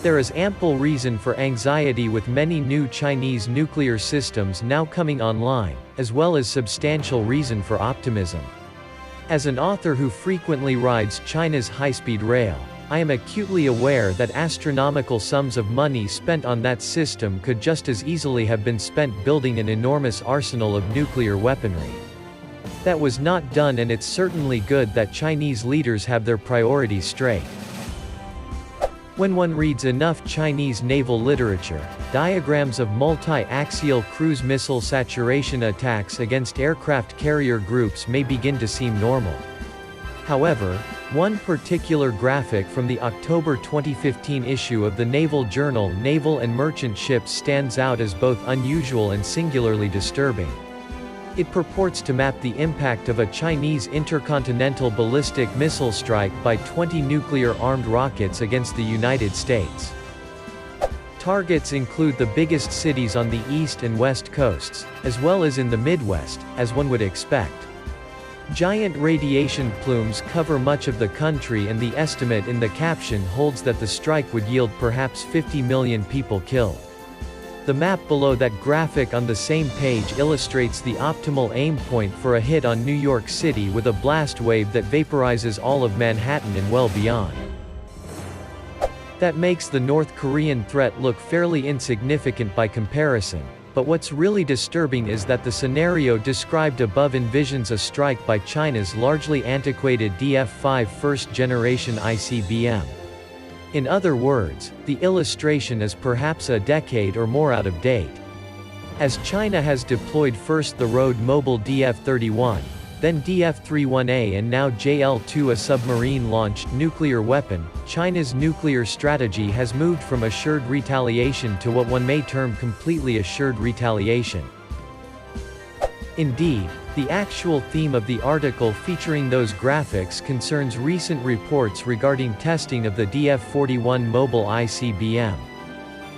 there is ample reason for anxiety with many new Chinese nuclear systems now coming online, as well as substantial reason for optimism. As an author who frequently rides China's high-speed rail, I am acutely aware that astronomical sums of money spent on that system could just as easily have been spent building an enormous arsenal of nuclear weaponry. That was not done, and it's certainly good that Chinese leaders have their priorities straight. When one reads enough Chinese naval literature, diagrams of multi-axial cruise missile saturation attacks against aircraft carrier groups may begin to seem normal. However, one particular graphic from the October 2015 issue of the naval journal Naval and Merchant Ships stands out as both unusual and singularly disturbing. It purports to map the impact of a Chinese intercontinental ballistic missile strike by 20 nuclear-armed rockets against the United States. Targets include the biggest cities on the east and west coasts, as well as in the Midwest, as one would expect. Giant radiation plumes cover much of the country, and the estimate in the caption holds that the strike would yield perhaps 50 million people killed. The map below that graphic on the same page illustrates the optimal aim point for a hit on New York City with a blast wave that vaporizes all of Manhattan and well beyond. That makes the North Korean threat look fairly insignificant by comparison, but what's really disturbing is that the scenario described above envisions a strike by China's largely antiquated DF-5 first-generation ICBM. In other words, the illustration is perhaps a decade or more out of date. As China has deployed first the road-mobile DF-31, then DF-31A and now JL-2, a submarine-launched nuclear weapon, China's nuclear strategy has moved from assured retaliation to what one may term completely assured retaliation. Indeed, the actual theme of the article featuring those graphics concerns recent reports regarding testing of the DF-41 mobile ICBM.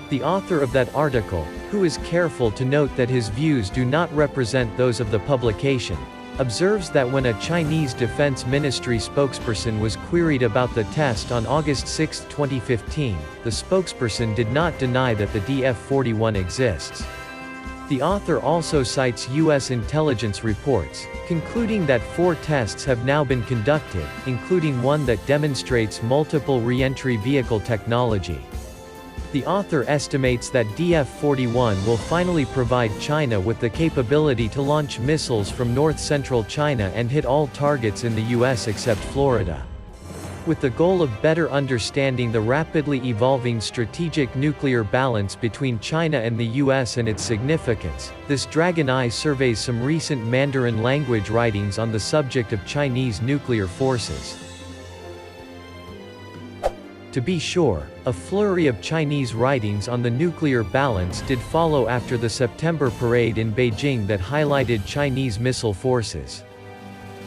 The author of that article, who is careful to note that his views do not represent those of the publication, observes that when a Chinese Defense Ministry spokesperson was queried about the test on August 6, 2015, the spokesperson did not deny that the DF-41 exists. The author also cites U.S. intelligence reports, concluding that 4 tests have now been conducted, including one that demonstrates multiple re-entry vehicle technology. The author estimates that DF-41 will finally provide China with the capability to launch missiles from north-central China and hit all targets in the U.S. except Florida. With the goal of better understanding the rapidly evolving strategic nuclear balance between China and the U.S. and its significance, this Dragon Eye surveys some recent Mandarin language writings on the subject of Chinese nuclear forces. To be sure, a flurry of Chinese writings on the nuclear balance did follow after the September parade in Beijing that highlighted Chinese missile forces.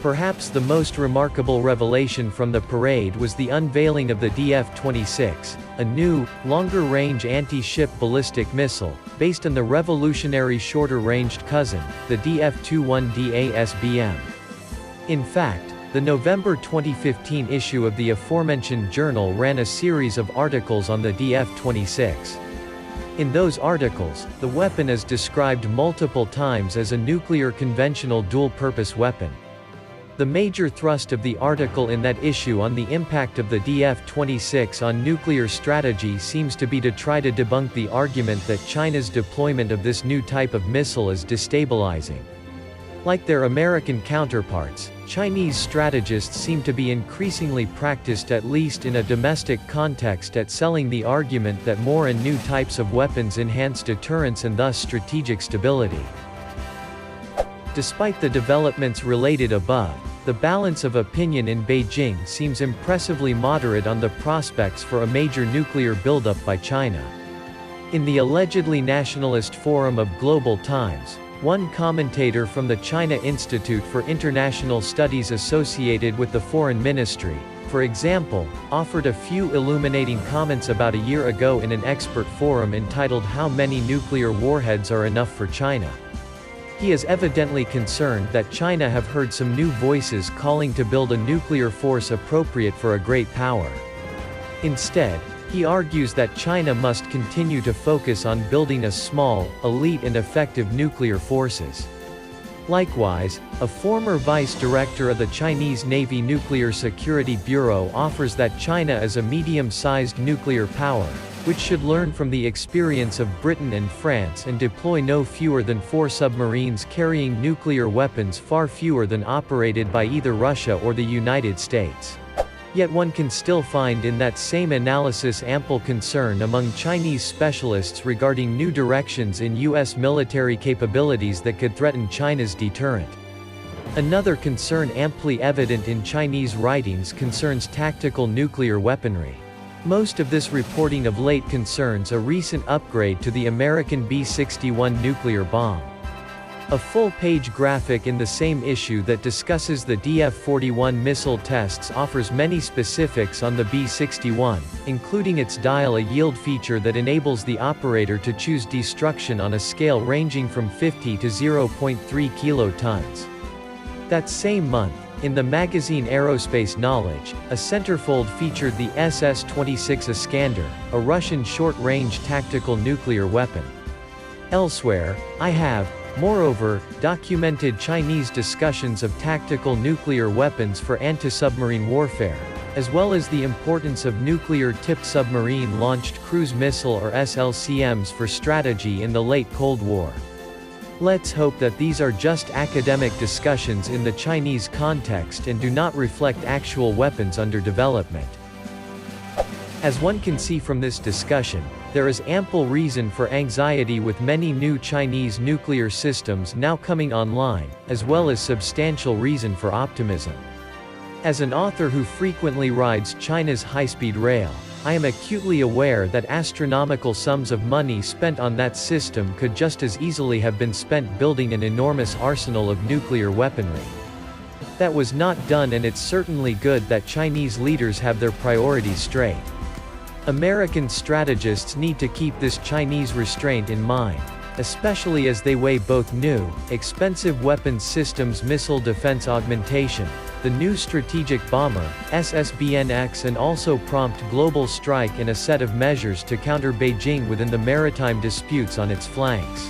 Perhaps the most remarkable revelation from the parade was the unveiling of the DF-26, a new, longer-range anti-ship ballistic missile, based on the revolutionary shorter-ranged cousin, the DF-21D ASBM. In fact, the November 2015 issue of the aforementioned journal ran a series of articles on the DF-26. In those articles, the weapon is described multiple times as a nuclear conventional dual-purpose weapon. The major thrust of the article in that issue on the impact of the DF-26 on nuclear strategy seems to be to try to debunk the argument that China's deployment of this new type of missile is destabilizing. Like their American counterparts, Chinese strategists seem to be increasingly practiced, at least in a domestic context, at selling the argument that more and new types of weapons enhance deterrence and thus strategic stability. Despite the developments related above, the balance of opinion in Beijing seems impressively moderate on the prospects for a major nuclear buildup by China. In the allegedly nationalist Forum of Global Times, one commentator from the China Institute for International Studies associated with the Foreign Ministry, for example, offered a few illuminating comments about a year ago in an expert forum entitled "How Many Nuclear Warheads Are Enough for China?" He is evidently concerned that China have heard some new voices calling to build a nuclear force appropriate for a great power. Instead, He argues that China must continue to focus on building a small, elite and effective nuclear forces. Likewise, a former vice director of the Chinese Navy Nuclear Security Bureau offers that China is a medium-sized nuclear power, which should learn from the experience of Britain and France and deploy no fewer than 4 submarines carrying nuclear weapons, far fewer than operated by either Russia or the United States. Yet one can still find in that same analysis ample concern among Chinese specialists regarding new directions in U.S. military capabilities that could threaten China's deterrent. Another concern amply evident in Chinese writings concerns tactical nuclear weaponry. Most of this reporting of late concerns a recent upgrade to the American B-61 nuclear bomb. A full-page graphic in the same issue that discusses the DF-41 missile tests offers many specifics on the B-61, including its dial-a-yield feature that enables the operator to choose destruction on a scale ranging from 50 to 0.3 kilotons. That same month, in the magazine Aerospace Knowledge, a centerfold featured the SS-26 Iskander, a Russian short-range tactical nuclear weapon. Elsewhere, I have, moreover, documented Chinese discussions of tactical nuclear weapons for anti-submarine warfare, as well as the importance of nuclear-tipped submarine-launched cruise missile or SLCMs for strategy in the late Cold War. Let's hope that these are just academic discussions in the Chinese context and do not reflect actual weapons under development. As one can see from this discussion, there is ample reason for anxiety with many new Chinese nuclear systems now coming online, as well as substantial reason for optimism. As an author who frequently rides China's high-speed rail, I am acutely aware that astronomical sums of money spent on that system could just as easily have been spent building an enormous arsenal of nuclear weaponry. That was not done, and it's certainly good that Chinese leaders have their priorities straight. American strategists need to keep this Chinese restraint in mind, especially as they weigh both new, expensive weapons systems, missile defense augmentation, the new strategic bomber, SSBNX, and also prompt global strike and a set of measures to counter Beijing within the maritime disputes on its flanks.